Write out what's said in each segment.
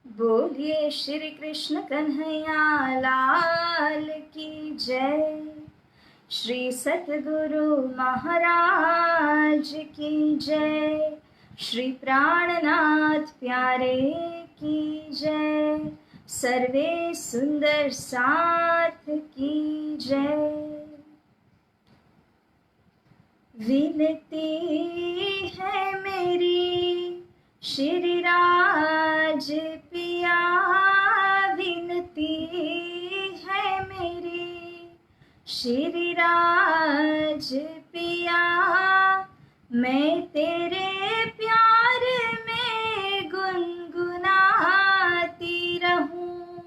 बोलिए श्री कृष्ण कन्हैया लाल की जय। श्री सतगुरु महाराज की जय। श्री प्राणनाथ प्यारे की जय। सर्वे सुंदर साथ की जय। विनती है मेरी श्री राज पिया, विनती है मेरी श्री राज पिया। मैं तेरे प्यार में गुनगुनाती रहूं,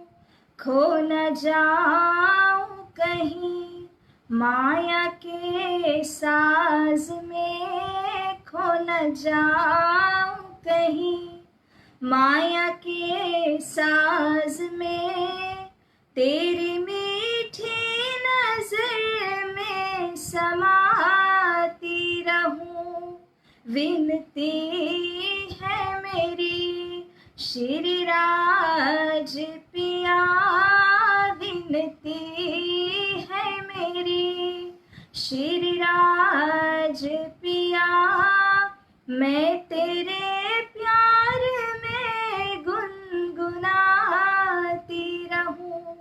खो न जाऊं कहीं माया के साज में, खो न जाऊं कहीं माया के साज में। तेरी मीठी नजर में समाती रहूं, विनती है मेरी श्री राज पिया, विनती है मेरी श्री राज पिया। मैं तेरे प्यार में गुनगुनाती रहूं।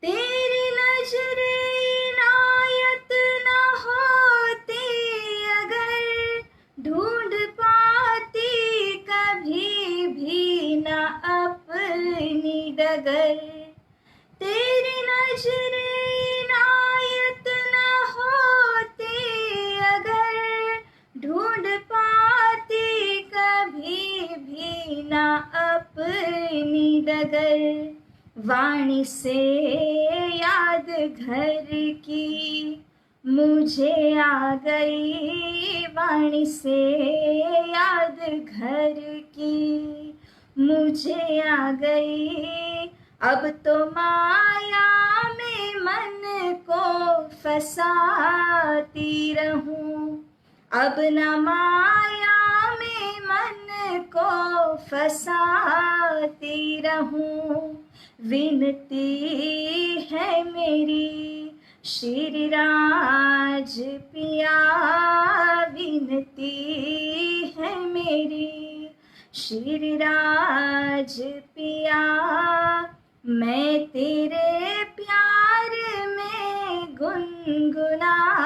तेरी नजर इनायत न होती अगर, ढूंढ पाती कभी भी न अपनी डगर। तेरी नजर इनायत न होती अगर, ढूंढ पाती कभी भी न अपनी डगर। वाणी से याद घर की मुझे आ गई, वाणी से याद घर की मुझे आ गई। अब तो माया में मन को फंसाती रहूं, अब न माया में मन को फंसाती रहूं। विनती है मेरी श्री राज पिया, विनती है मेरी श्री राज पिया। मैं तेरे प्यार में गुनगुनाती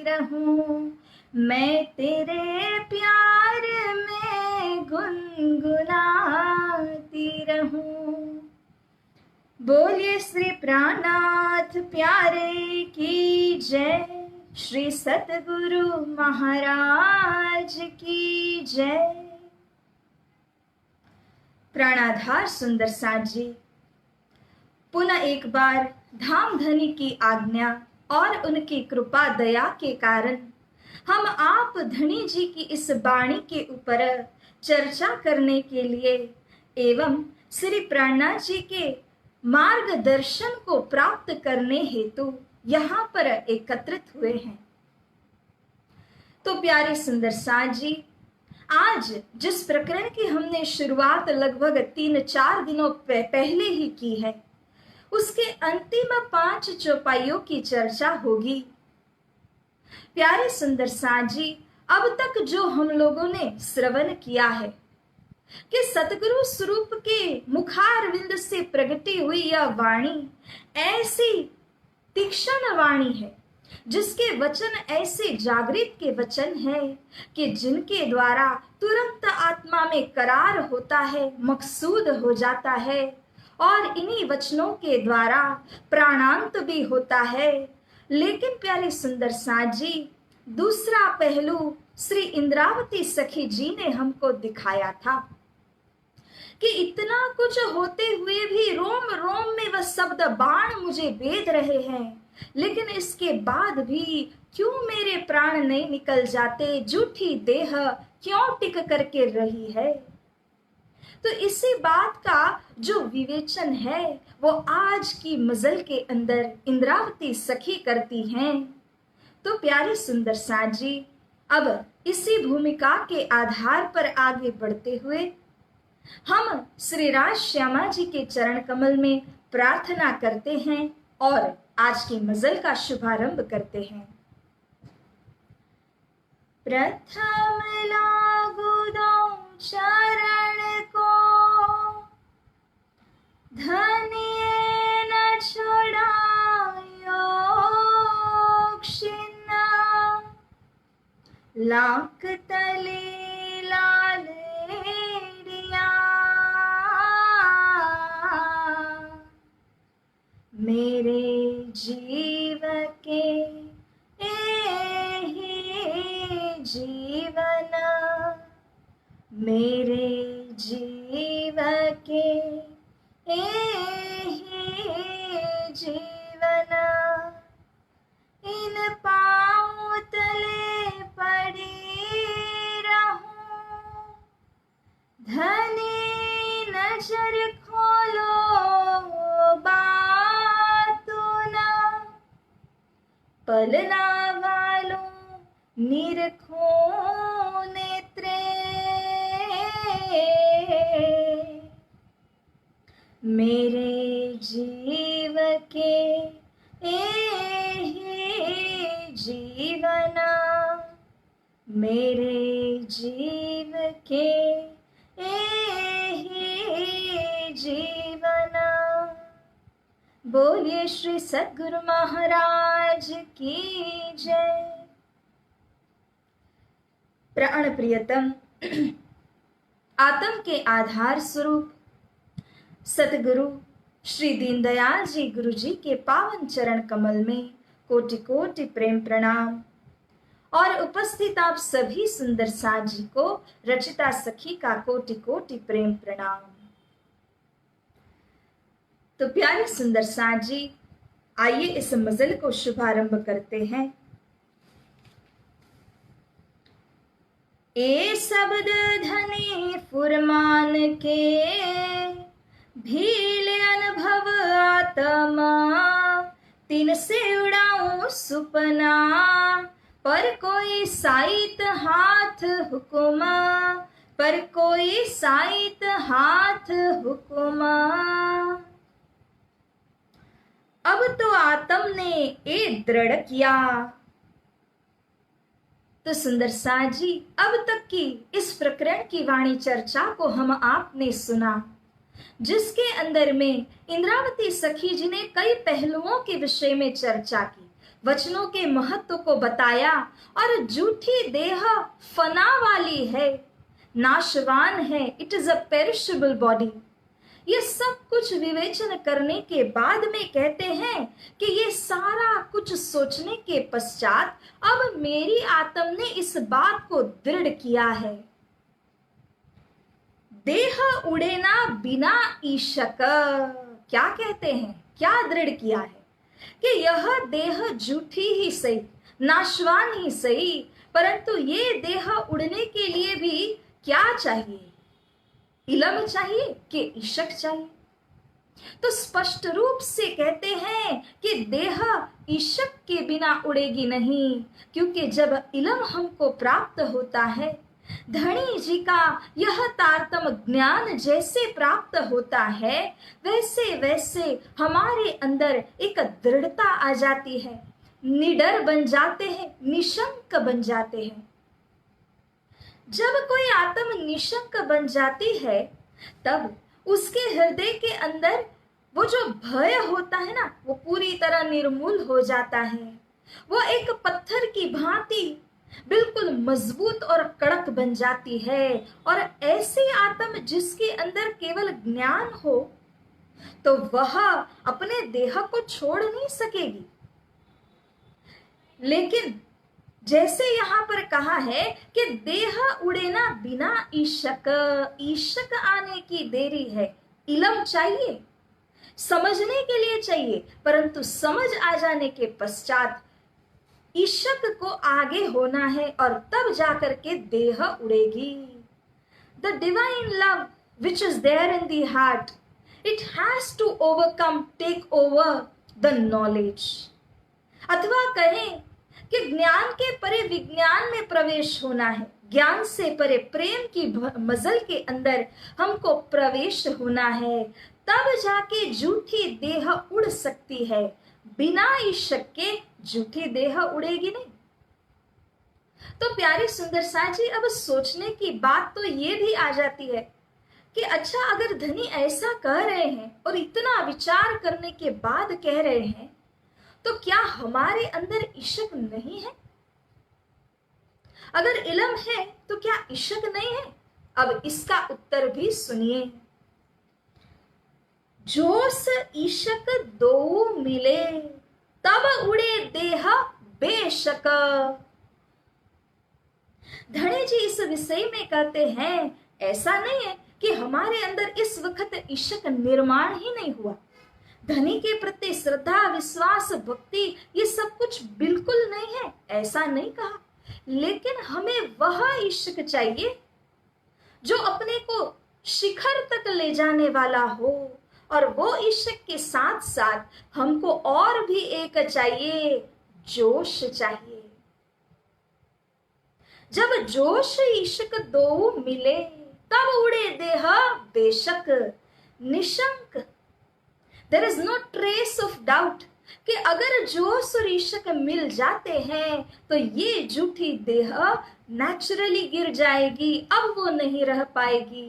रहूं, मैं तेरे प्यार में गुनगुनाती रहूं। बोलिए श्री प्राणनाथ प्यारे की जय। श्री सतगुरु महाराज की जय। प्राणाधार सुंदर साथ जी, पुनः एक बार धाम धनी की आज्ञा और उनकी कृपा दया के कारण हम आप धनी जी की इस वाणी के ऊपर चर्चा करने के लिए एवं श्री प्राणनाथ जी के मार्गदर्शन को प्राप्त करने हेतु यहाँ पर एकत्रित हुए हैं। तो प्यारे सुंदर साथ जी, आज जिस प्रकरण की हमने शुरुआत लगभग 3-4 दिनों पहले ही की है, उसके अंतिम 5 चौपाइयों की चर्चा होगी। प्यारे सुंदर साथ जी, अब तक जो हम लोगों ने श्रवण किया है कि सतगुरु स्वरूप के मुखारविंद से प्रगटी हुई यह वाणी ऐसी तीक्ष्ण वाणी है, जिसके वचन ऐसे जागृत के वचन है कि जिनके द्वारा तुरंत आत्मा में करार होता है, मकसूद हो जाता है और इन्हीं वचनों के द्वारा प्राणांत भी होता है। लेकिन प्यारे सुंदर साथ जी, दूसरा पहलू श्री इंद्रावती सखी जी ने हमको दिखाया था कि इतना कुछ होते हुए भी रोम रोम में वह शब्द बाण मुझे भेद रहे हैं, लेकिन इसके बाद भी क्यों मेरे प्राण नहीं निकल जाते, झूठी देह क्यों टिक करके रही है। तो इसी बात का जो विवेचन है वो आज की मजल के अंदर इंद्रावती सखी करती हैं। तो प्यारे सुंदर साथ जी, अब इसी भूमिका के आधार पर आगे बढ़ते हुए हम श्री राज श्यामा जी के चरण कमल में प्रार्थना करते हैं और आज की मजल का शुभारंभ करते हैं। प्रथम लागू दो चरण को, धनिये न छोड़ायो क्षिन्न, लाख तले लाल मेरे जीव के एहि जीवन, मेरे जीव के एहि जीवन, इन पाँव तले पड़ी रहूं, धनी नजर खोलो पलना वालों निरखो नेत्रे, मेरे जीव के एहि जीवन, मेरे जीव के एहि जीवन। बोलिए श्री सद्गुरु महाराज की जय। प्राण प्रियतम, आत्म के आधार स्वरूप सतगुरु श्री दीनदयाल जी गुरु जी के पावन चरण कमल में कोटि कोटि प्रेम प्रणाम और उपस्थित आप सभी सुंदर साथ जी को रचिता सखी का कोटि कोटि प्रेम प्रणाम। तो प्यारे सुंदर साथ जी, आइए इस मजल को शुभारंभ करते हैं। ए शब्द धनी फुरमान के, भील अनुभव आत्मा, तिन से उड़ाऊं सुपना, पर कोई साइत हाथ हुकुमा, पर कोई साइत हाथ हुकुमा। अब तो आत्म ने ए दृढ़ किया। तो सुंदर साथ जी, अब तक की इस प्रकरण की वाणी चर्चा को हम आपने सुना, जिसके अंदर में इंद्रावती सखी जी ने कई पहलुओं के विषय में चर्चा की, वचनों के महत्व को बताया और झूठी देह फना वाली है, नाशवान है, it is a perishable body. ये सब कुछ विवेचन करने के बाद में कहते हैं कि ये सारा कुछ सोचने के पश्चात अब मेरी आत्म ने इस बात को दृढ़ किया है, देह उड़े ना बिना ईशक। क्या कहते हैं, क्या दृढ़ किया है कि यह देह झूठी ही सही, नाशवान ही सही, परंतु ये देह उड़ने के लिए भी क्या चाहिए, इलम चाहिए कि ईशक चाहिए। तो स्पष्ट रूप से कहते हैं कि देह ईशक के बिना उड़ेगी नहीं, क्योंकि जब इलम हमको प्राप्त होता है, धनी जी का यह तारतम ज्ञान जैसे प्राप्त होता है, वैसे वैसे हमारे अंदर एक दृढ़ता आ जाती है, निडर बन जाते हैं, निशंक बन जाते हैं। जब कोई आत्म निशंक बन जाती है, तब उसके हृदय के अंदर वो जो भय होता है ना, वो पूरी तरह निर्मूल हो जाता है। वो एक पत्थर की भांति बिल्कुल मजबूत और कड़क बन जाती है। और ऐसी आत्म जिसके अंदर केवल ज्ञान हो, तो वह अपने देह को छोड़ नहीं सकेगी। लेकिन जैसे यहाँ पर कहा है कि देह उड़े ना बिना ईशक, ईशक आने की देरी है, इलम चाहिए, समझने के लिए चाहिए, परंतु समझ आ जाने के पश्चात ईशक को आगे होना है और तब जाकर के देह उड़ेगी। The divine love which is there in the heart, it has to overcome, take over the knowledge. अथवा कहें कि ज्ञान के परे विज्ञान में प्रवेश होना है, ज्ञान से परे प्रेम की मजल के अंदर हमको प्रवेश होना है, तब जाके झूठी देह उड़ सकती है। बिना इश्क के झूठी देह उड़ेगी नहीं। तो प्यारे सुंदर सा जी, अब सोचने की बात तो ये भी आ जाती है कि अच्छा, अगर धनी ऐसा कह रहे हैं और इतना विचार करने के बाद कह रहे हैं, तो क्या हमारे अंदर इश्क नहीं है? अगर इल्म है तो क्या इश्क नहीं है? अब इसका उत्तर भी सुनिए। जोश इश्क दो मिले, तब उड़े देह बेशक। धनी जी इस विषय में कहते हैं, ऐसा नहीं है कि हमारे अंदर इस वक्त इश्क निर्माण ही नहीं हुआ। धनी के प्रति श्रद्धा, विश्वास, भक्ति ये सब कुछ बिल्कुल नहीं है, ऐसा नहीं कहा। लेकिन हमें वह इश्क चाहिए जो अपने को शिखर तक ले जाने वाला हो, और वो इश्क के साथ साथ हमको और भी एक चाहिए, जोश चाहिए। जब जोश इश्क दो मिले, तब उड़े देह बेशक निशंक। There is no trace of doubt कि अगर जोश और इश्क मिल जाते हैं तो ये झूठी देह नेचुरली गिर जाएगी, अब वो नहीं रह पाएगी।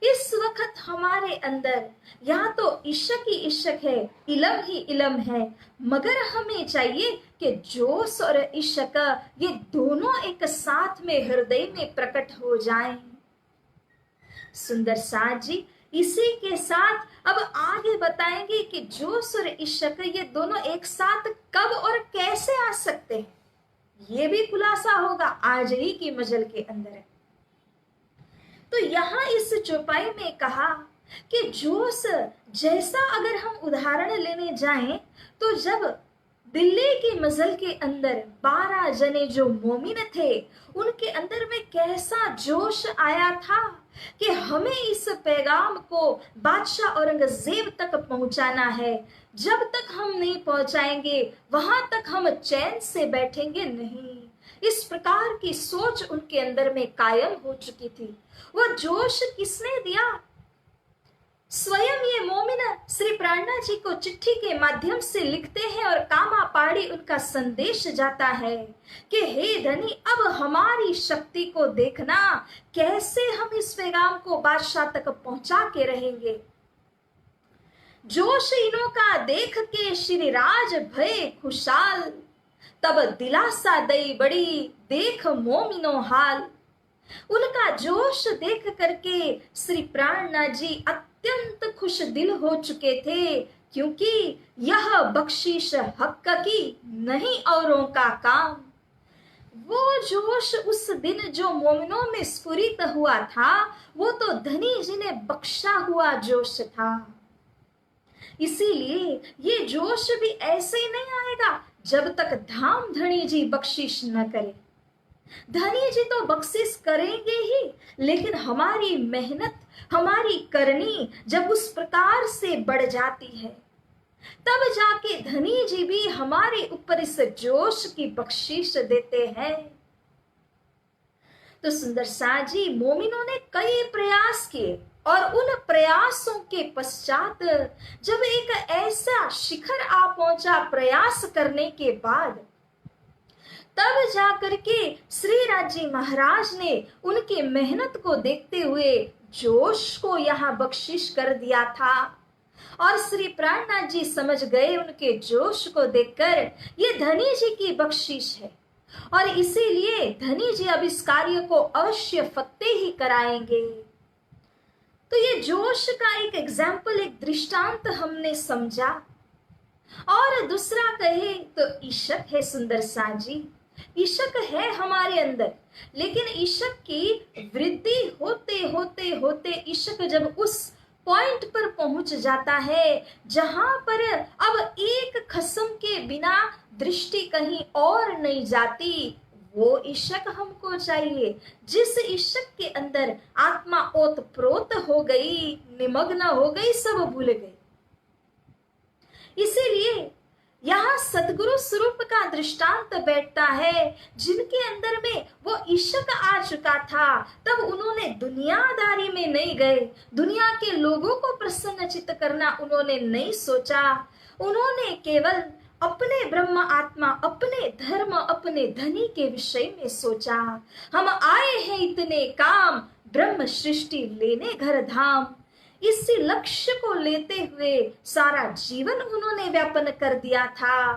इस वक्त हमारे अंदर यहाँ तो इश्क ही इश्क है, इल्म ही इल्म है, मगर हमें चाहिए कि जोश और इश्क ये दोनों एक साथ में हृदय में प्रकट हो जाएं। सुंदर साथ जी इसी के साथ अब आगे बताएंगे कि जोश और इश्क ये दोनों एक साथ कब और कैसे आ सकते हैं, ये भी खुलासा होगा आज ही की मजल के अंदर। तो यहाँ इस चौपाई में कहा कि जोश जैसा अगर हम उदाहरण लेने जाएं तो जब दिल्ली की मजल के अंदर 12 जने जो मोमिन थे, उनके अंदर में कैसा जोश आया था कि हमें इस पैगाम को बादशाह औरंगजेब तक पहुंचाना है। जब तक हम नहीं पहुंचाएंगे वहां तक हम चैन से बैठेंगे नहीं। इस प्रकार की सोच उनके अंदर में कायम हो चुकी थी। वो जोश किसने दिया? स्वयं ये मोमिन श्री प्राणनाथ जी को चिट्ठी के माध्यम से लिखते हैं और कामा पाड़ी उनका संदेश जाता है कि हे धनी, अब हमारी शक्ति को देखना, कैसे हम इस पैगाम को बादशाह तक पहुंचा के रहेंगे। जोश इनों का देख के श्री राज भय खुशाल, तब दिलासा दई बड़ी देख मोमिनो हाल। उनका जोश देख करके श्री प्राणनाथ जी अत्यंत खुश दिल हो चुके थे, क्योंकि यह बख्शिश हक की नहीं औरों का काम। वो जोश उस दिन जो मोमिनों में स्फुरित हुआ था, वो तो धनी जी ने बख्शा हुआ जोश था। इसीलिए ये जोश भी ऐसे ही नहीं आएगा जब तक धाम धनी जी बख्शिश न करे। धनी जी तो बख्शिश करेंगे ही, लेकिन हमारी मेहनत, हमारी करनी जब उस प्रकार से बढ़ जाती है, तब जाके धनी जी भी हमारे ऊपर इस जोश की बख्शिश देते हैं। तो सुंदर सा जी मोमिनों ने कई प्रयास किए, और उन प्रयासों के पश्चात जब एक ऐसा शिखर आ पहुंचा प्रयास करने के बाद, तब जाकर के श्री राजी महाराज ने उनकी मेहनत को देखते हुए जोश को यहाँ बख्शिश कर दिया था। और श्री प्राणनाथ जी समझ गए उनके जोश को देखकर ये धनी जी की बख्शिश है, और इसीलिए धनी जी अब इस कार्य को अवश्य फतेह ही कराएंगे। तो ये जोश का एक एग्जाम्पल, एक दृष्टांत हमने समझा। और दूसरा कहे तो इश्क है सुंदर सा जी, इश्क है हमारे अंदर, लेकिन इश्क की वृद्धि होते होते होते इश्क जब उस पॉइंट पर पहुंच जाता है जहां पर अब एक खस्म के बिना दृष्टि कहीं और नहीं जाती, वो इश्क हमको चाहिए। जिस इश्क के अंदर आत्मा ओतप्रोत हो गई, निमग्न हो गई, सब भूल गई। इसीलिए यहाँ सदगुरु स्वरूप का दृष्टांत बैठता है, जिनके अंदर में वो इश्क आ चुका था, तब उन्होंने दुनियादारी में नहीं गए, दुनिया के लोगों को प्रसन्नचित्त करना उन्होंने नहीं सोचा। उन्होंने केवल अपने ब्रह्म आत्मा, अपने धर्म, अपने धनी के विषय में सोचा। हम आए हैं इतने काम, ब्रह्म सृष्टि लेने घर धाम। इसी लक्ष्य को लेते हुए सारा जीवन उन्होंने व्यापन कर दिया था।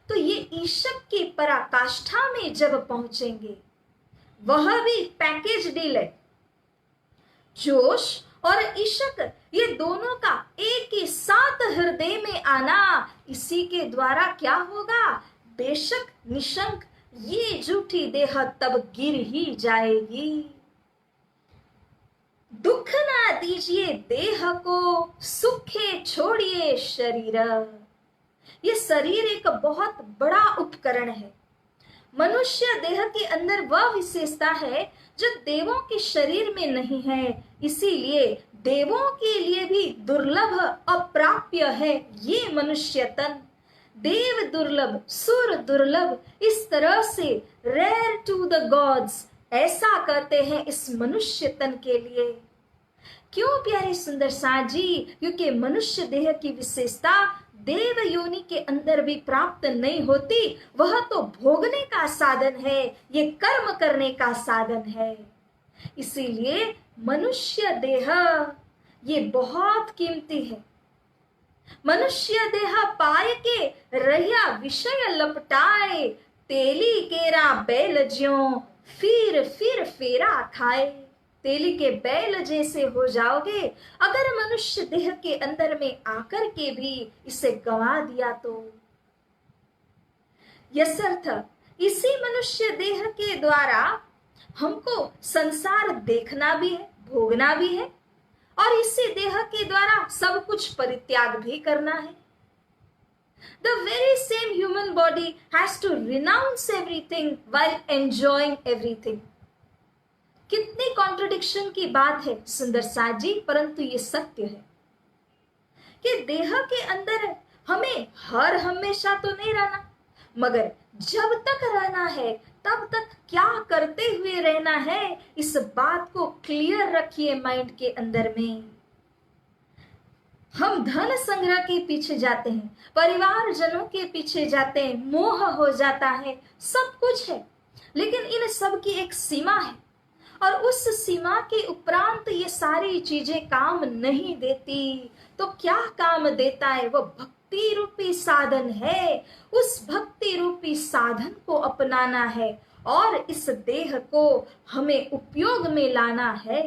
तो ये ईशक की पराकाष्ठा में जब पहुंचेंगे, वह भी पैकेज डील है। जोश और इश्क, ये दोनों का एक ही साथ हृदय में आना, इसी के द्वारा क्या होगा? बेशक निशंक ये झूठी देह तब गिर ही जाएगी। दुख ना दीजिए देह को, सुखे छोड़िए शरीर। ये शरीर एक बहुत बड़ा उपकरण है। मनुष्य देह के अंदर वह विशेषता है जो देवों के शरीर में नहीं है, इसीलिए देवों के लिए भी दुर्लभ अप्राप्य है ये मनुष्य तन। देव दुर्लभ, सुर दुर्लभ, इस तरह से रेयर टू द गॉड्स, ऐसा कहते हैं इस मनुष्य तन के लिए। क्यों प्यारे सुंदर साथ जी? क्योंकि मनुष्य देह की विशेषता देव योनि के अंदर भी प्राप्त नहीं होती। वह तो भोगने का साधन है, ये कर्म करने का साधन है। इसीलिए मनुष्य देह ये बहुत कीमती है। मनुष्य देह पाए के रहिया विषय लपटाए, तेली केरा बैल ज्यों फिर फेरा खाए। तेली के बैल जैसे हो जाओगे अगर मनुष्य देह के अंदर में आकर के भी इसे गंवा दिया तो। यसर्थ इसी मनुष्य देह के द्वारा हमको संसार देखना भी है, भोगना भी है, और इसी देह के द्वारा सब कुछ परित्याग भी करना है। The very same human body has to renounce everything while enjoying everything. कितनी कॉन्ट्रडिक्शन की बात है सुंदर साथ जी, परंतु ये सत्य है कि देह के अंदर हमें हर हमेशा तो नहीं रहना, मगर जब तक रहना है तब तक क्या करते हुए रहना है, इस बात को क्लियर रखिए माइंड के अंदर में। हम धन संग्रह के पीछे जाते हैं, परिवार जनों के पीछे जाते हैं, मोह हो जाता है, सब कुछ है, लेकिन इन सब की एक सीमा है, और उस सीमा के उपरांत ये सारी चीजें काम नहीं देती। तो क्या काम देता है? वो भक्ति रूपी साधन है। उस भक्ति रूपी साधन को अपनाना है और इस देह को हमें उपयोग में लाना है।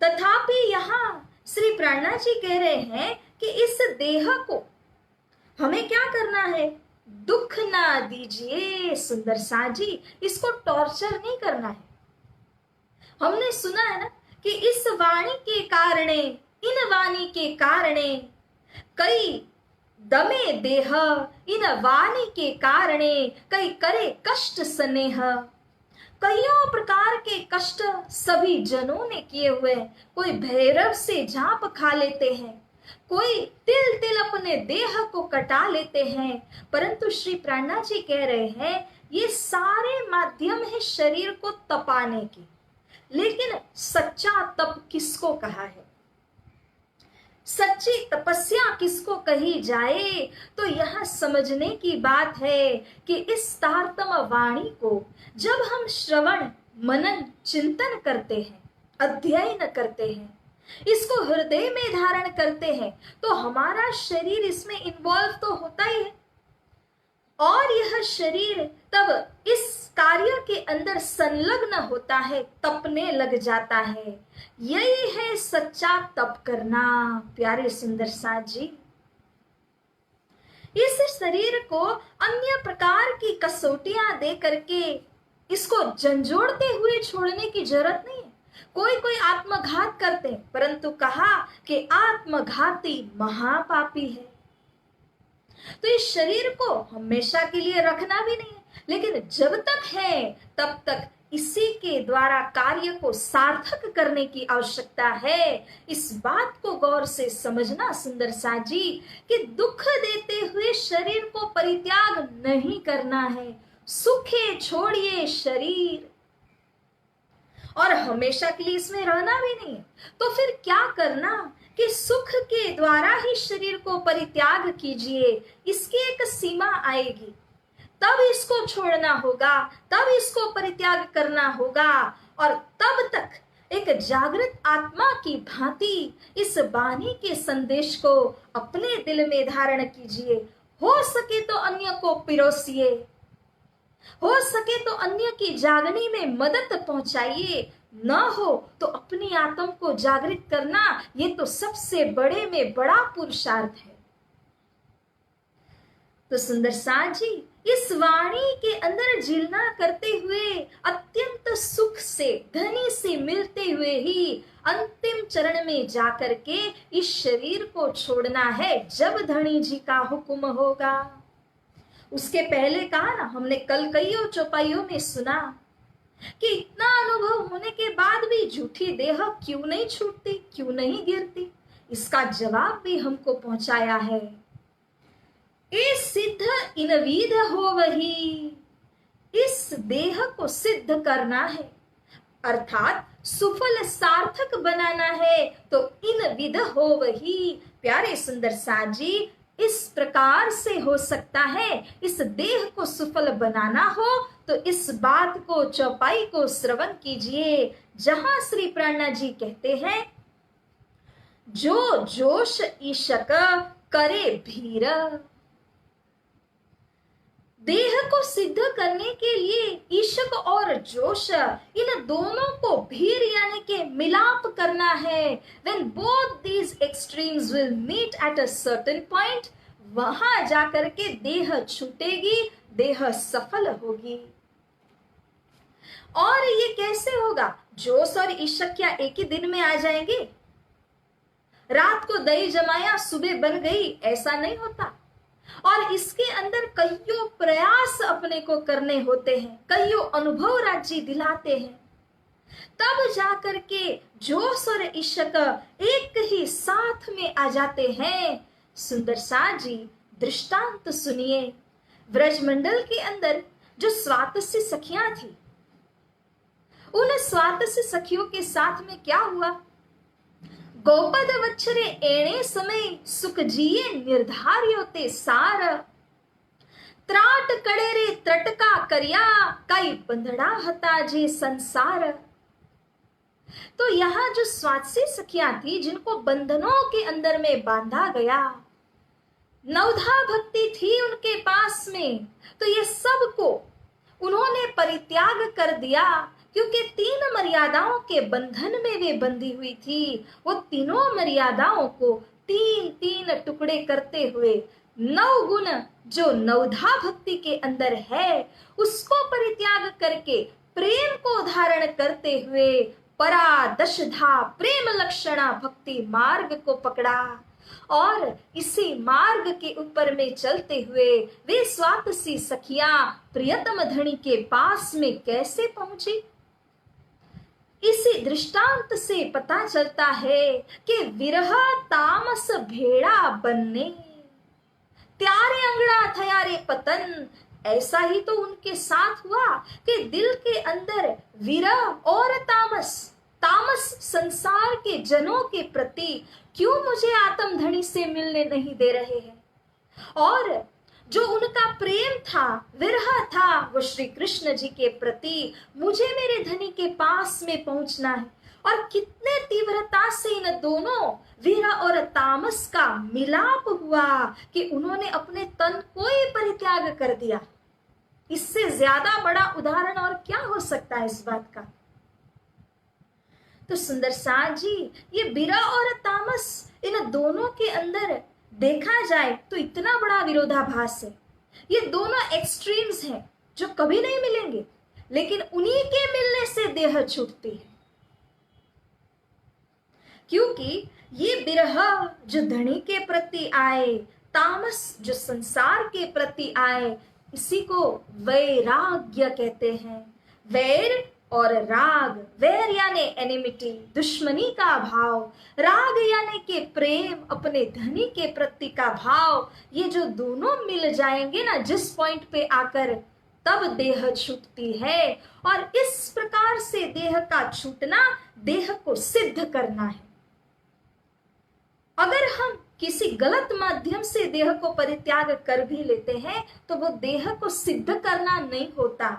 तथापि यहाँ श्री प्राणनाथ जी कह रहे हैं कि इस देह को हमें क्या करना है? दुख ना दीजिए सुंदर साथ जी, इसको टॉर्चर नहीं करना है। हमने सुना है ना कि इस वाणी के कारणे, इन वाणी के कारणे कई दमे देह, इन वाणी के कारणे कई करे कष्ट स्नेह। कईयों प्रकार के कष्ट सभी जनों ने किए हुए हैं। कोई भैरव से झांप खा लेते हैं, कोई तिल तिल अपने देह को कटा लेते हैं, परंतु श्री प्राणनाथ जी कह रहे हैं ये सारे माध्यम है शरीर को तपाने के, लेकिन सच्चा तप किसको कहा है, सच्ची तपस्या किसको कही जाए? तो यह समझने की बात है कि इस तारतम वाणी को जब हम श्रवण मनन चिंतन करते हैं, अध्ययन करते हैं, इसको हृदय में धारण करते हैं, तो हमारा शरीर इसमें इन्वॉल्व तो होता ही है, और यह शरीर तब इस कार्य के अंदर संलग्न होता है, तपने लग जाता है। यही है सच्चा तप करना प्यारे सुंदर साथ जी। इस शरीर को अन्य प्रकार की कसौटियां दे करके इसको झंझोड़ते हुए छोड़ने की जरूरत नहीं है। कोई कोई आत्मघात करते हैं, परंतु कहा कि आत्मघाती महापापी है। तो इस शरीर को हमेशा के लिए रखना भी नहीं है, लेकिन जब तक है तब तक इसी के द्वारा कार्य को सार्थक करने की आवश्यकता है। इस बात को गौर से समझना सुंदर साथ जी कि दुख देते हुए शरीर को परित्याग नहीं करना है। सुखे छोड़िए शरीर, और हमेशा के लिए इसमें रहना भी नहीं है। तो फिर क्या करना कि सुख के द्वारा ही शरीर को परित्याग कीजिए। इसकी एक सीमा आएगी, तब इसको छोड़ना होगा, तब इसको परित्याग करना होगा। और तब तक एक जागृत आत्मा की भांति इस वाणी के संदेश को अपने दिल में धारण कीजिए। हो सके तो अन्य को पिरोसिए, हो सके तो अन्य की जागने में मदद पहुंचाइए, न हो तो अपनी आत्मा को जागृत करना, ये तो सबसे बड़े में बड़ा पुरुषार्थ है। तो सुंदर साथ जी, इस वाणी के अंदर जीलना करते हुए अत्यंत सुख से धनी से मिलते हुए ही अंतिम चरण में जाकर के इस शरीर को छोड़ना है, जब धनी जी का हुक्म होगा। उसके पहले कहा ना, हमने कल कई और चौपाइयों में सुना कि इतना अनुभव होने के बाद भी झूठी देह क्यों नहीं छूटती, क्यों नहीं गिरती। इसका जवाब भी हमको पहुंचाया है। ए सिद्ध इनविध हो वही, इस देह को सिद्ध करना है, अर्थात सुफल सार्थक बनाना है। तो इनविध हो वही, प्यारे सुंदर साथ जी, इस प्रकार से हो सकता है। इस देह को सुफल बनाना हो तो इस बात को, चौपाई को श्रवण कीजिए, जहां श्री प्राणा जी कहते हैं, जो जोश ईशक करे भीर। देह को सिद्ध करने के लिए ईशक और जोश, इन दोनों को भीर यानी के मिलाप करना है। When both these extremes will meet at a certain point, वहां जाकर के देह छूटेगी, देह सफल होगी। और ये कैसे होगा? जोश और ईशक क्या एक ही दिन में आ जाएंगे? रात को दही जमाया सुबह बन गई, ऐसा नहीं होता। और इसके अंदर कईयों प्रयास अपने को करने होते हैं, कईयों अनुभव राज्य दिलाते हैं, तब जाकर के जोश और इश्क एक ही साथ में आ जाते हैं। सुंदर साथ जी, दृष्टांत सुनिए। ब्रजमंडल के अंदर जो स्वातस्य सखियां थी, उन स्वातस्य सखियों के साथ में क्या हुआ? गोपद वच्छरे एणे समय सुख जिये निर्धार्योते सार, त्राट कड़े रे त्रटका करिया कई बंधड़ा हता जे संसार। तो यहाँ जो स्वात्सी सखियां थी, जिनको बंधनों के अंदर में बांधा गया, नवधा भक्ति थी उनके पास में, तो ये सबको उन्होंने परित्याग कर दिया, क्योंकि 3 मर्यादाओं के बंधन में वे बंधी हुई थी। वो तीनों मर्यादाओं को 3-3 टुकड़े करते हुए 9 गुण जो नवधा भक्ति के अंदर है, उसको परित्याग करके प्रेम को धारण करते हुए परा दशधा प्रेम लक्षणा भक्ति मार्ग को पकड़ा। और इसी मार्ग के ऊपर में चलते हुए वे स्वातसी सखियां प्रियतम धनी के पास में कैसे पहुंची? इसी दृष्टांत से पता चलता है कि विरह तामस भेड़ा बनने, त्यारे अंगड़ा थयारे पतन। ऐसा ही तो उनके साथ हुआ कि दिल के अंदर विरह और तामस, तामस संसार के जनों के प्रति, क्यों मुझे आत्म धनी से मिलने नहीं दे रहे हैं। और जो उनका प्रेम था, विरह था, वो श्री कृष्ण जी के प्रति, मुझे मेरे धनी के पास में पहुंचना है। और कितने तीव्रता से इन दोनों विरह और तामस का मिलाप हुआ कि उन्होंने अपने तन को ही परित्याग कर दिया। इससे ज्यादा बड़ा उदाहरण और क्या हो सकता है इस बात का? तो सुंदर साथ जी, ये विरह और तामस, इन दोनों के अंदर देखा जाए तो इतना बड़ा विरोधाभास है। ये दोनों एक्सट्रीम्स हैं जो कभी नहीं मिलेंगे, लेकिन उन्हीं के मिलने से देह छूटती है। क्योंकि ये विरह जो धनी के प्रति आए, तामस जो संसार के प्रति आए, इसी को वैराग्य कहते हैं। वैर और राग, वैर यानी एनिमिटी, दुश्मनी का भाव, राग यानी कि प्रेम, अपने धनी के प्रति का भाव, ये जो दोनों मिल जाएंगे ना जिस पॉइंट पे आकर, तब देह छूटती है। और इस प्रकार से देह का छूटना देह को सिद्ध करना है। अगर हम किसी गलत माध्यम से देह को परित्याग कर भी लेते हैं तो वो देह को सिद्ध करना नहीं होता।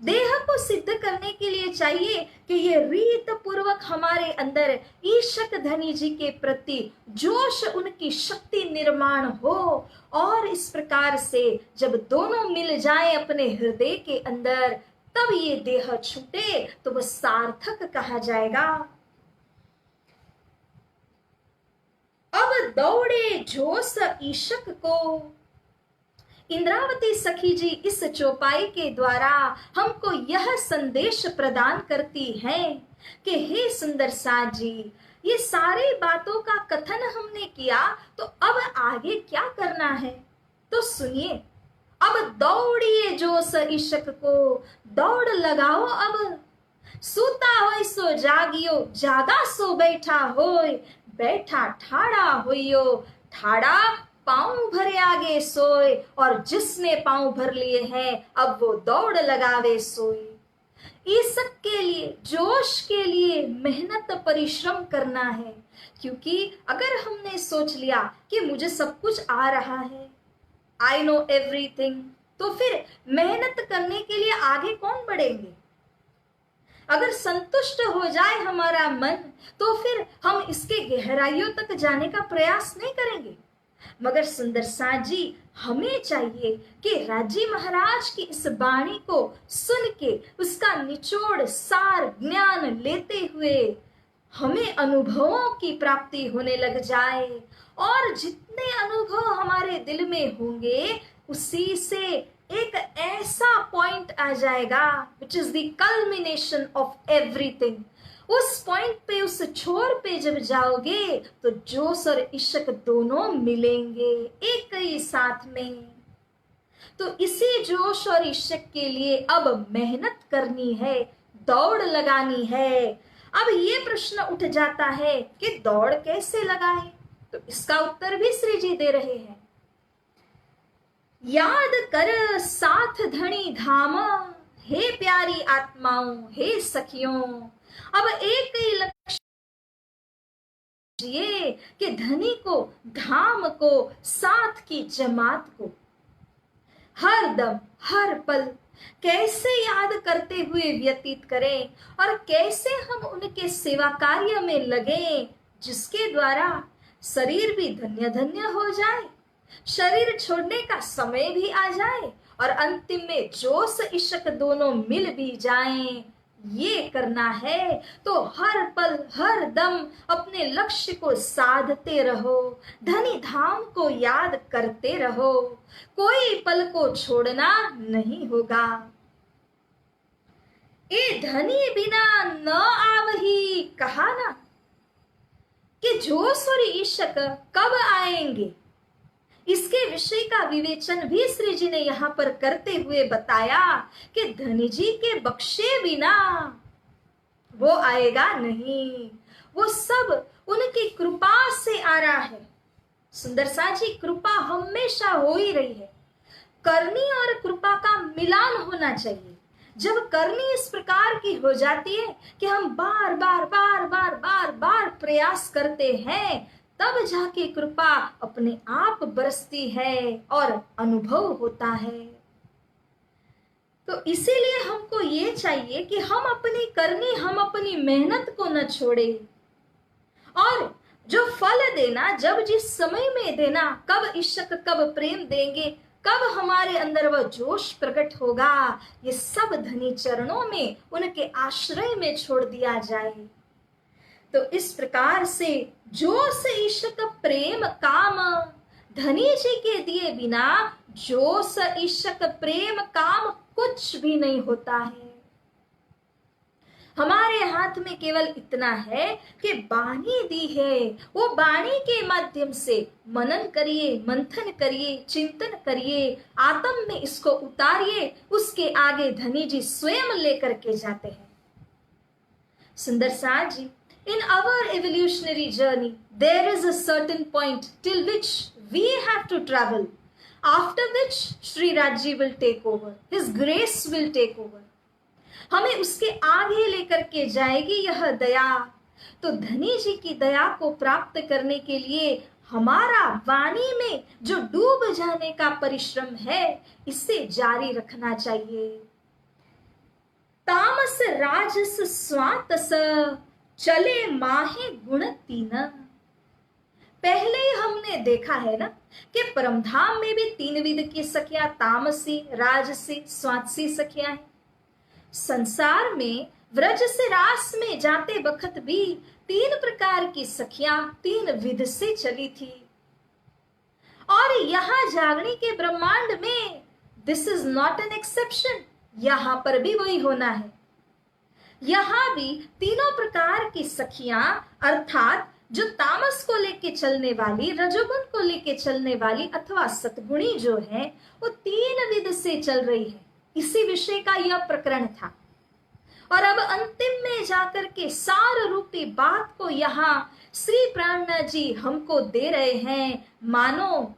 देह को सिद्ध करने के लिए चाहिए कि ये रीत पूर्वक हमारे अंदर ईशक धनी जी के प्रति जोश, उनकी शक्ति निर्माण हो। और इस प्रकार से जब दोनों मिल जाए अपने हृदय के अंदर, तब ये देह छूटे तो वह सार्थक कहा जाएगा। अब दौड़े जोश ईशक को। इंद्रावती सखी जी इस चौपाई के द्वारा हमको यह संदेश प्रदान करती है कि हे सुंदर साज जी, ये सारी बातों का कथन हमने किया, तो अब आगे क्या करना है तो सुनिए। अब दौड़िए जोश ईशक को, दौड़ लगाओ अब। सूता होय सो जागियो, जागा सो बैठा होय, बैठा ठाड़ा होइयो, ठाड़ा पांव भरे आगे सोए। और जिसने पांव भर लिए हैं अब वो दौड़ लगावे सोए। ईशक के लिए, जोश के लिए मेहनत परिश्रम करना है। क्योंकि अगर हमने सोच लिया कि मुझे सब कुछ आ रहा है, आई नो एवरीथिंग, तो फिर मेहनत करने के लिए आगे कौन बढ़ेंगे। अगर संतुष्ट हो जाए हमारा मन तो फिर हम इसके गहराइयों तक जाने का प्रयास नहीं करेंगे। मगर सुंदर साज जी, हमें चाहिए कि राजी महाराज की इस वाणी को सुन के उसका निचोड़ सार ज्ञान लेते हुए हमें अनुभवों की प्राप्ति होने लग जाए। और जितने अनुभव हमारे दिल में होंगे उसी से एक ऐसा पॉइंट आ जाएगा which is the culmination of everything. उस पॉइंट पे, उस छोर पे जब जाओगे तो जोश और इश्क दोनों मिलेंगे एक ही साथ में। तो इसी जोश और इश्क के लिए अब मेहनत करनी है, दौड़ लगानी है। अब ये प्रश्न उठ जाता है कि दौड़ कैसे लगाएं, तो इसका उत्तर भी श्री जी दे रहे हैं। याद कर साथ धनी धाम, हे प्यारी आत्माओं, हे सखियों। अब एक ही लक्ष्य कि धनी को, धाम को, साथ की जमात को हर दम हर पल कैसे याद करते हुए व्यतीत करें और कैसे हम उनके सेवा कार्य में लगे, जिसके द्वारा शरीर भी धन्य धन्य हो जाए, शरीर छोड़ने का समय भी आ जाए और अंतिम में जोश इश्क दोनों मिल भी जाएं। ये करना है तो हर पल हर दम अपने लक्ष्य को साधते रहो, धनी धाम को याद करते रहो, कोई पल को छोड़ना नहीं होगा। ए धनी बिना न आवही, कहा ना कि जोश और इश्क कब आएंगे, इसके विषय का विवेचन भी श्री जी ने यहाँ पर करते हुए बताया कि धनी जी के बख्शे बिना वो आएगा नहीं, वो सब उनकी कृपा से आ रहा है। सुंदर साज जी, कृपा हमेशा हो ही रही है। करनी और कृपा का मिलान होना चाहिए। जब करनी इस प्रकार की हो जाती है कि हम बार बार बार बार बार बार प्रयास करते हैं, तब जाके कृपा अपने आप बरसती है और अनुभव होता है। तो इसीलिए हमको ये चाहिए कि हम अपनी करनी, हम अपनी मेहनत को न छोड़े और जो फल देना, जब जिस समय में देना, कब इश्क कब प्रेम देंगे, कब हमारे अंदर वह जोश प्रकट होगा, ये सब धनी चरणों में, उनके आश्रय में छोड़ दिया जाए। तो इस प्रकार से जोश इश्क प्रेम काम, धनी जी के दिए बिना जोश इश्क प्रेम काम कुछ भी नहीं होता है। हमारे हाथ में केवल इतना है कि बाणी दी है, वो बाणी के माध्यम से मनन करिए, मंथन करिए, चिंतन करिए, आत्म में इसको उतारिए। उसके आगे धनी जी स्वयं लेकर के जाते हैं। सुंदर साथ जी, in our evolutionary journey there is a certain point till which we have to travel, after which Shri Rajji will take over, his grace will take over। हमें उसके आगे लेकर के जाएगी यह दया। तो धनी जी की दया को प्राप्त करने के लिए हमारा वाणी में जो डूब जाने का परिश्रम है, इसे जारी रखना चाहिए। तामस राजस स्वातस चले माहे गुण तीन। पहले ही हमने देखा है ना कि परमधाम में भी 3 विध की सखियां, तामसी, राजसी, स्वातसी सखियां हैं। संसार में व्रज से रास में जाते वक्त भी 3 प्रकार की सखियां 3 विध से चली थी। और यहां जागरण के ब्रह्मांड में this is not an exception, यहां पर भी वही होना है। यहां भी तीनों प्रकार की सखियां, अर्थात जो तामस को लेके चलने वाली, रजोगुण को लेके चलने वाली अथवा सतगुणी जो है, वो 3 विध से चल रही है। इसी विषय का यह प्रकरण था। और अब अंतिम में जाकर के सार रूपी बात को यहाँ श्री प्राणनाथ जी हमको दे रहे हैं, मानो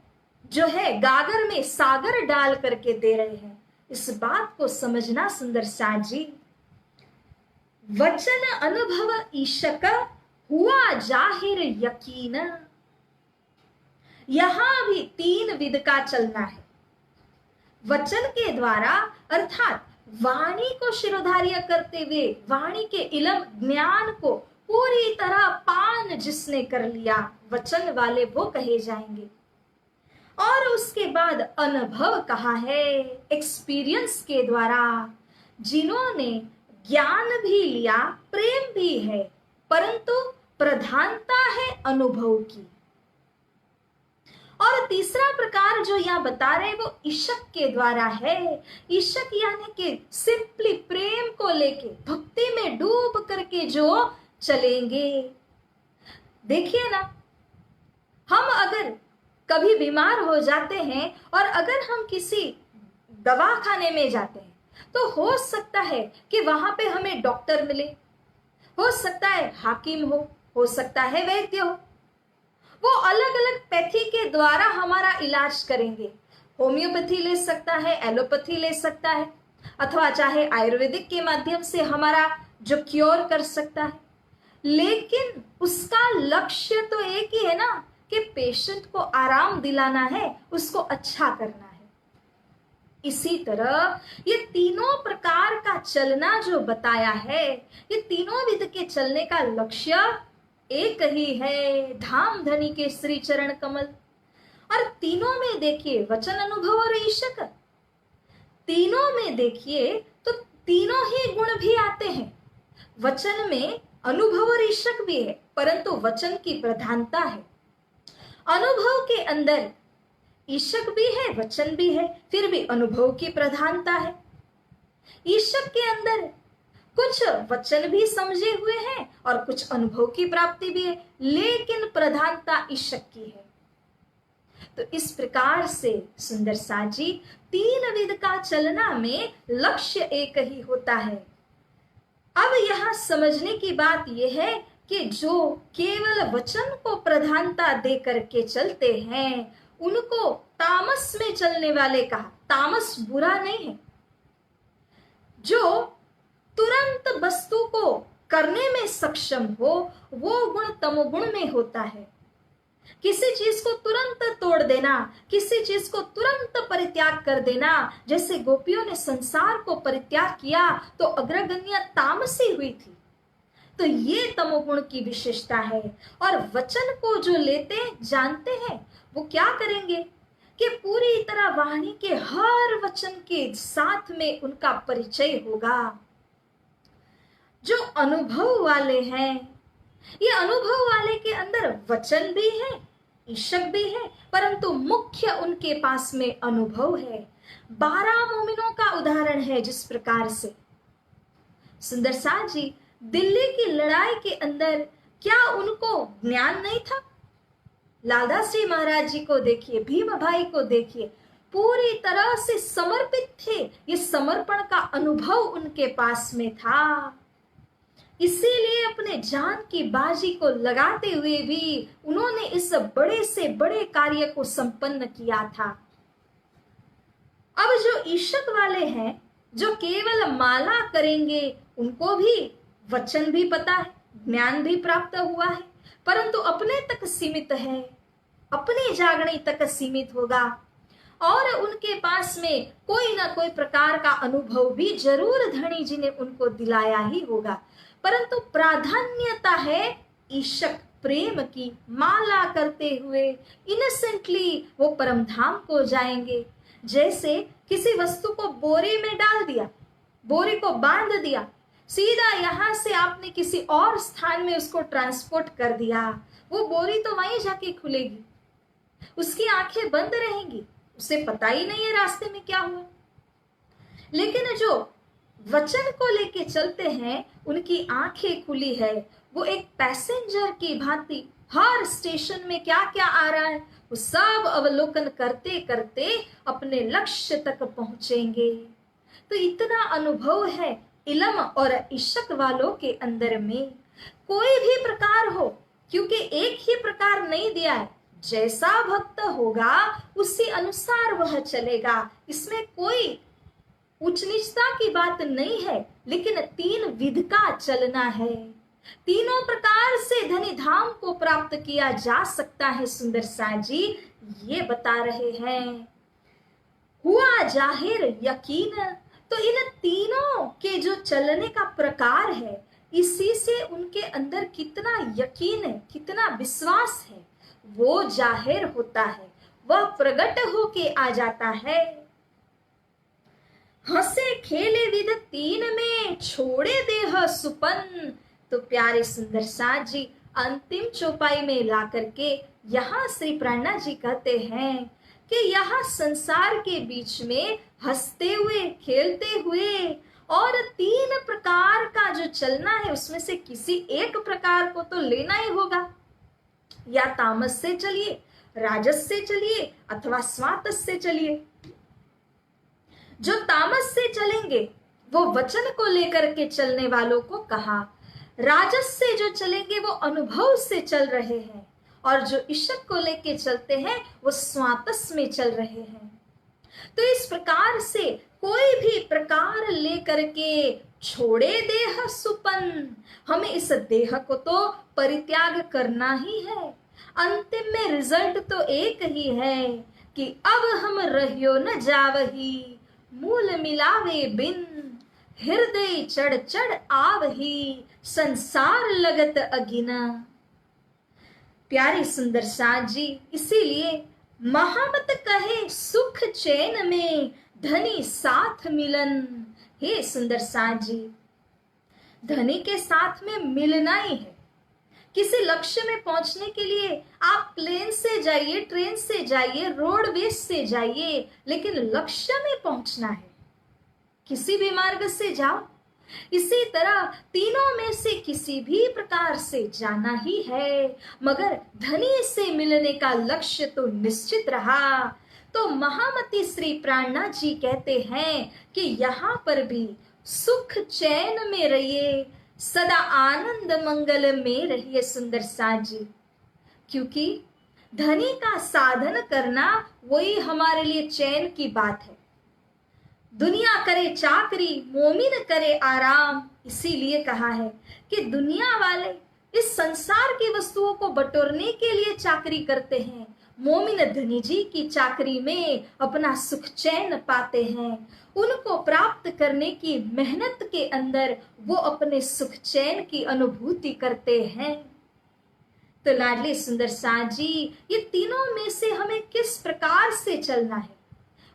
जो है गागर में सागर डाल करके दे रहे हैं। इस बात को समझना सुंदर साथ जी। वचन अनुभव ईशक हुआ जाहिर यकीन। यहां भी 3 विध का चलना है। वचन के द्वारा अर्थात वाणी को शिरोधार्य करते हुए वाणी के इलम ज्ञान को पूरी तरह पान जिसने कर लिया, वचन वाले वो कहे जाएंगे। और उसके बाद अनुभव कहा है, एक्सपीरियंस के द्वारा जिन्होंने ज्ञान भी लिया, प्रेम भी है, परंतु प्रधानता है अनुभव की। और तीसरा प्रकार जो यहाँ बता रहे वो ईशक के द्वारा है। ईशक यानी कि सिंपली प्रेम को लेके भक्ति में डूब करके जो चलेंगे। देखिए ना, हम अगर कभी बीमार हो जाते हैं और अगर हम किसी दवाखाने में जाते हैं तो हो सकता है कि वहां पे हमें डॉक्टर मिले, हो सकता है हाकिम हो सकता है वैद्य हो। वो अलग अलग पैथी के द्वारा हमारा इलाज करेंगे। होम्योपैथी ले सकता है, एलोपैथी ले सकता है, अथवा चाहे आयुर्वेदिक के माध्यम से हमारा जो क्योर कर सकता है। लेकिन उसका लक्ष्य तो एक ही है ना कि पेशेंट को आराम दिलाना है, उसको अच्छा करना है। इसी तरह ये तीनों प्रकार का चलना जो बताया है, ये तीनों विध के चलने का लक्ष्य एक ही है, धाम धनी के श्री चरण कमल। और तीनों में देखिए वचन, अनुभव और ईशक, तीनों में देखिए तो तीनों ही गुण भी आते हैं। वचन में अनुभव और ईशक भी है, परंतु वचन की प्रधानता है। अनुभव के अंदर ईशक भी है, वचन भी है, फिर भी अनुभव की प्रधानता है। ईशक के अंदर कुछ वचन भी समझे हुए हैं और कुछ अनुभव की प्राप्ति भी है, लेकिन प्रधानता ईशक की है। तो इस प्रकार से सुंदर साथ जी 3 विध का चलना में लक्ष्य एक ही होता है। अब यहां समझने की बात यह है कि जो केवल वचन को प्रधानता दे करके चलते हैं, उनको तामस में चलने वाले कहा। तामस बुरा नहीं है, जो तुरंत वस्तु को करने में सक्षम हो, वो गुण तमोगुण में होता है। किसी चीज को तुरंत तोड़ देना, किसी चीज को तुरंत परित्याग कर देना, जैसे गोपियों ने संसार को परित्याग किया तो अग्रगण्य तामसी हुई थी। तो ये तमोगुण की विशेषता है। और वचन को जो लेते जानते हैं वो क्या करेंगे कि पूरी तरह वाणी के हर वचन के साथ में उनका परिचय होगा। जो अनुभव वाले हैं, ये अनुभव वाले के अंदर वचन भी है, ईशक भी है, परंतु मुख्य उनके पास में अनुभव है। 12 मोमिनों का उदाहरण है जिस प्रकार से सुंदर साथ जी दिल्ली की लड़ाई के अंदर क्या उनको ज्ञान नहीं था? लालदास जी महाराज जी को देखिए, भीम भाई को देखिए, पूरी तरह से समर्पित थे। ये समर्पण का अनुभव उनके पास में था। इसीलिए अपने जान की बाजी को लगाते हुए भी उन्होंने इस बड़े से बड़े कार्य को संपन्न किया था। अब जो ईशक वाले हैं, जो केवल माला करेंगे, उनको भी वचन भी पता है, ज्ञान भी प्राप्त हुआ है, परंतु अपने तक सीमित है, अपनी जागरण तक सीमित होगा और उनके पास में कोई ना कोई प्रकार का अनुभव भी जरूर धनी जी ने उनको दिलाया ही होगा, परंतु प्राधान्यता है ईशक प्रेम की। माला करते हुए इनोसेंटली वो परम धाम को जाएंगे। जैसे किसी वस्तु को बोरी में डाल दिया, बोरी को बांध दिया, सीधा यहां से आपने किसी और स्थान में उसको ट्रांसपोर्ट कर दिया, वो बोरी तो वहीं जाके खुलेगी, उसकी आंखें बंद रहेंगी, उसे पता ही नहीं है रास्ते में क्या हुआ। लेकिन जो वचन को लेके चलते हैं, उनकी आंखें खुली है, वो एक पैसेंजर की भांति हर स्टेशन में क्या क्या आ रहा है वो सब अवलोकन करते करते अपने लक्ष्य तक पहुंचेंगे। तो इतना अनुभव है इलम और इशक वालों के अंदर में। कोई भी प्रकार हो, क्योंकि एक ही प्रकार नहीं दिया है, जैसा भक्त होगा उसी अनुसार वह चलेगा। इसमें कोई उच्च नीचता की बात नहीं है, लेकिन तीन विध का चलना है। तीनों प्रकार से धनी धाम को प्राप्त किया जा सकता है। सुंदर साज जी ये बता रहे हैं। हुआ जाहिर यकीन, तो इन तीनों के जो चलने का प्रकार है, इसी से उनके अंदर कितना यकीन है, कितना विश्वास है, वो जाहिर होता है, वह प्रकट होके आ जाता है। हंसे खेले विध तीन में, छोड़े देह सुपन। तो प्यारे सुंदर साज जी अंतिम चौपाई में ला करके यहाँ श्री प्राणनाथ जी कहते हैं कि यहाँ संसार के बीच में हंसते हुए, खेलते हुए और तीन प्रकार का जो चलना है, उसमें से किसी एक प्रकार को तो लेना ही होगा। या तामस से चलिए, राजस से चलिए, अथवा स्वातस से चलिए। जो तामस से चलेंगे वो वचन को लेकर के चलने वालों को कहा, राजस से जो चलेंगे वो अनुभव से चल रहे हैं, और जो इशक को लेके चलते हैं वो स्वातस में चल रहे हैं। तो इस प्रकार से कोई भी प्रकार लेकर के छोड़े देह सुपन, हमें इस देह को तो परित्याग करना ही है। अंतिम में रिजल्ट तो एक ही है कि अब हम रहियो न जावही, मूल मिलावे बिन, हृदय चढ़ चढ़ आवही, संसार लगत अगिना। प्यारी सुंदर साज जी इसीलिए महामत कहे सुख चैन में, धनी साथ मिलन। हे सुंदर साज जी, धनी के साथ में मिलना ही है। किसी लक्ष्य में पहुंचने के लिए आप प्लेन से जाइए, ट्रेन से जाइए, रोडवेज से जाइए, लेकिन लक्ष्य में पहुंचना है, किसी भी मार्ग से जाओ। इसी तरह तीनों में से किसी भी प्रकार से जाना ही है, मगर धनी से मिलने का लक्ष्य तो निश्चित रहा। तो महामती श्री प्राणनाथ जी कहते हैं कि यहाँ पर भी सुख चैन में रहिए, सदा आनंद मंगल में रहिए। सुंदर साज जी, क्योंकि धनी का साधन करना वही हमारे लिए चैन की बात है। दुनिया करे चाकरी, मोमिन करे आराम। इसीलिए कहा है कि दुनिया वाले इस संसार की वस्तुओं को बटोरने के लिए चाकरी करते हैं, मोमिन धनी जी की चाकरी में अपना सुख चैन पाते हैं। उनको प्राप्त करने की मेहनत के अंदर वो अपने सुख चैन की अनुभूति करते हैं। तो लाडली सुंदर साज जी, ये तीनों में से हमें किस प्रकार से चलना है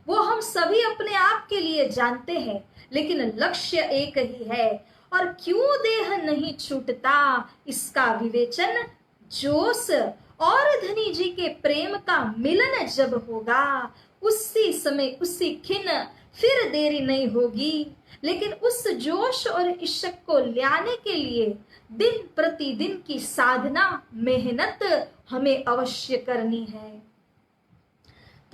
वो हम सभी अपने आप के लिए जानते हैं, लेकिन लक्ष्य एक ही है। और क्यों देह नहीं छूटता, इसका विवेचन जोश और धनी जी के प्रेम का मिलन जब होगा, उसी समय उसी खिन फिर देरी नहीं होगी। लेकिन उस जोश और इश्क को लाने के लिए दिन प्रतिदिन की साधना, मेहनत हमें अवश्य करनी है।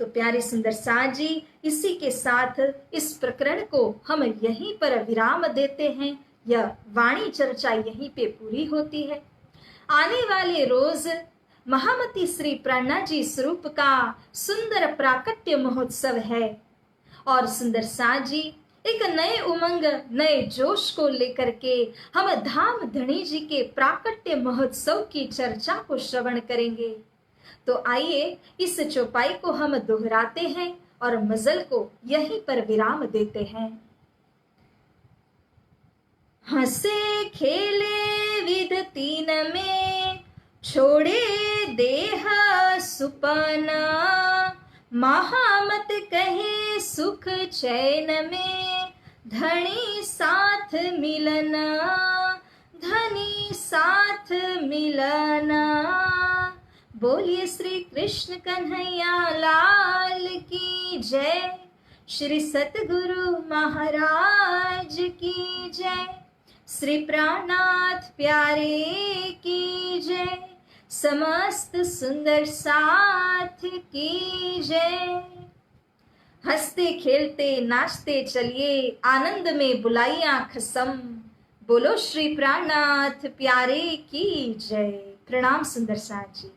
तो प्यारे सुंदर साथ जी, इसी के साथ इस प्रकरण को हम यहीं पर विराम देते हैं। यह वाणी चर्चा यहीं पे पूरी होती है। आने वाले रोज महामती श्री प्रेरणा जी स्वरूप का सुंदर प्राकट्य महोत्सव है और सुंदर साथ जी एक नए उमंग, नए जोश को लेकर के हम धाम धनी जी के प्राकट्य महोत्सव की चर्चा को श्रवण करेंगे। तो आइए इस चौपाई को हम दोहराते हैं और मजल को यहीं पर विराम देते हैं। हंसे खेले विध तीन में, छोड़े देह सुपना, महामत कहे सुख चैन में, धनी साथ मिलना, धनी साथ मिलना। बोलिए श्री कृष्ण कन्हैया लाल की जय, श्री सतगुरु महाराज की जय, श्री प्राणनाथ प्यारे की जय, समस्त सुंदर साथ की जय। हंसते खेलते नाचते चलिए, आनंद में बुलाई आंख सम, बोलो श्री प्राणनाथ प्यारे की जय। प्रणाम सुंदर साथ जी।